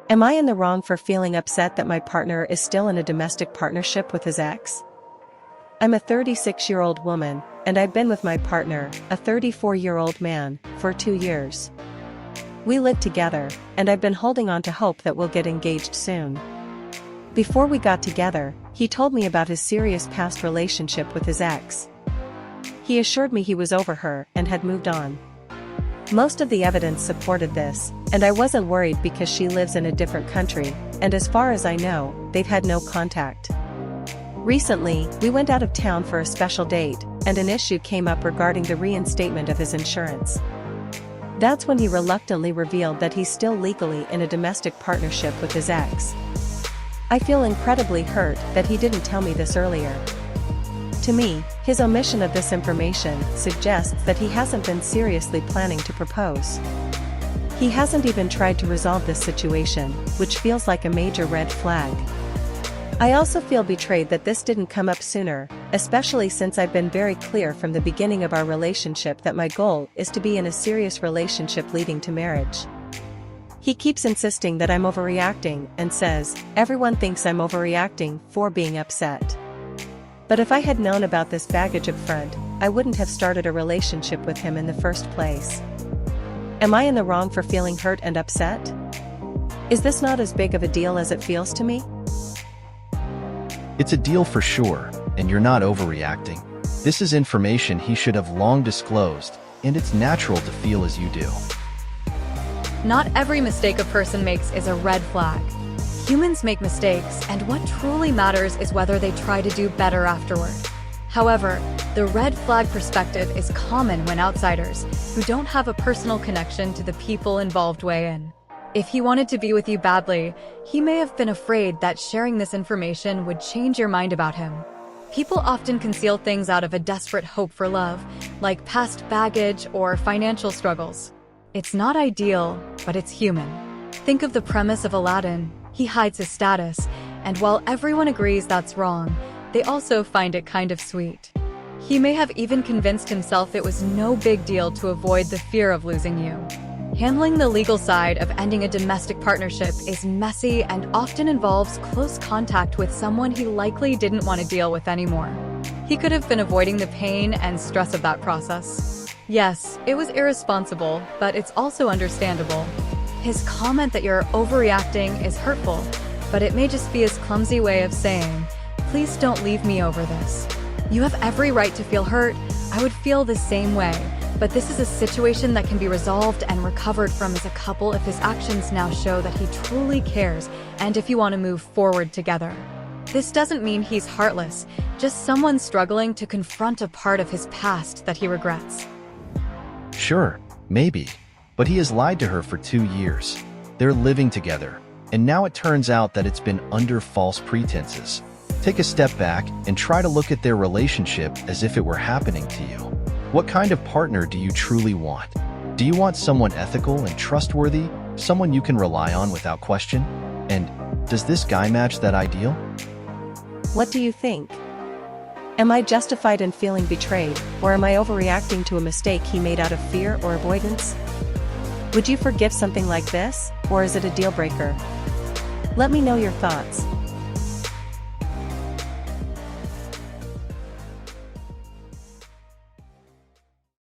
Am I in the wrong for feeling upset that my partner is still in a domestic partnership with his ex? I'm a 36-year-old woman, and I've been with my partner, a 34-year-old man, for 2 years. We live together, and I've been holding on to hope that we'll get engaged soon. Before we got together, he told me about his serious past relationship with his ex. He assured me he was over her and had moved on. Most of the evidence supported this, and I wasn't worried because she lives in a different country, and as far as I know, they've had no contact. Recently, we went out of town for a special date, and an issue came up regarding the reinstatement of his insurance. That's when he reluctantly revealed that he's still legally in a domestic partnership with his ex. I feel incredibly hurt that he didn't tell me this earlier. To me, his omission of this information suggests that he hasn't been seriously planning to propose. He hasn't even tried to resolve this situation, which feels like a major red flag. I also feel betrayed that this didn't come up sooner, especially since I've been very clear from the beginning of our relationship that my goal is to be in a serious relationship leading to marriage. He keeps insisting that I'm overreacting and says, everyone thinks I'm overreacting for being upset. But if I had known about this baggage up front, I wouldn't have started a relationship with him in the first place. Am I in the wrong for feeling hurt and upset? Is this not as big of a deal as it feels to me? It's a deal for sure, and you're not overreacting. This is information he should have long disclosed, and it's natural to feel as you do. Not every mistake a person makes is a red flag. Humans make mistakes, and what truly matters is whether they try to do better afterward. However, the red flag perspective is common when outsiders, who don't have a personal connection to the people involved, weigh in. If he wanted to be with you badly, he may have been afraid that sharing this information would change your mind about him. People often conceal things out of a desperate hope for love, like past baggage or financial struggles. It's not ideal, but it's human. Think of the premise of Aladdin. He hides his status, and while everyone agrees that's wrong, they also find it kind of sweet. He may have even convinced himself it was no big deal to avoid the fear of losing you. Handling the legal side of ending a domestic partnership is messy and often involves close contact with someone he likely didn't want to deal with anymore. He could have been avoiding the pain and stress of that process. Yes, it was irresponsible, but it's also understandable. His comment that you're overreacting is hurtful, but it may just be his clumsy way of saying, please don't leave me over this. You have every right to feel hurt. I would feel the same way. But this is a situation that can be resolved and recovered from as a couple if his actions now show that he truly cares and if you want to move forward together. This doesn't mean he's heartless, just someone struggling to confront a part of his past that he regrets. Sure, maybe, but he has lied to her for 2 years. They're living together, and now it turns out that it's been under false pretenses. Take a step back and try to look at their relationship as if it were happening to you. What kind of partner do you truly want? Do you want someone ethical and trustworthy, someone you can rely on without question? And does this guy match that ideal? What do you think? Am I justified in feeling betrayed, or am I overreacting to a mistake he made out of fear or avoidance? Would you forgive something like this, or is it a deal breaker? Let me know your thoughts.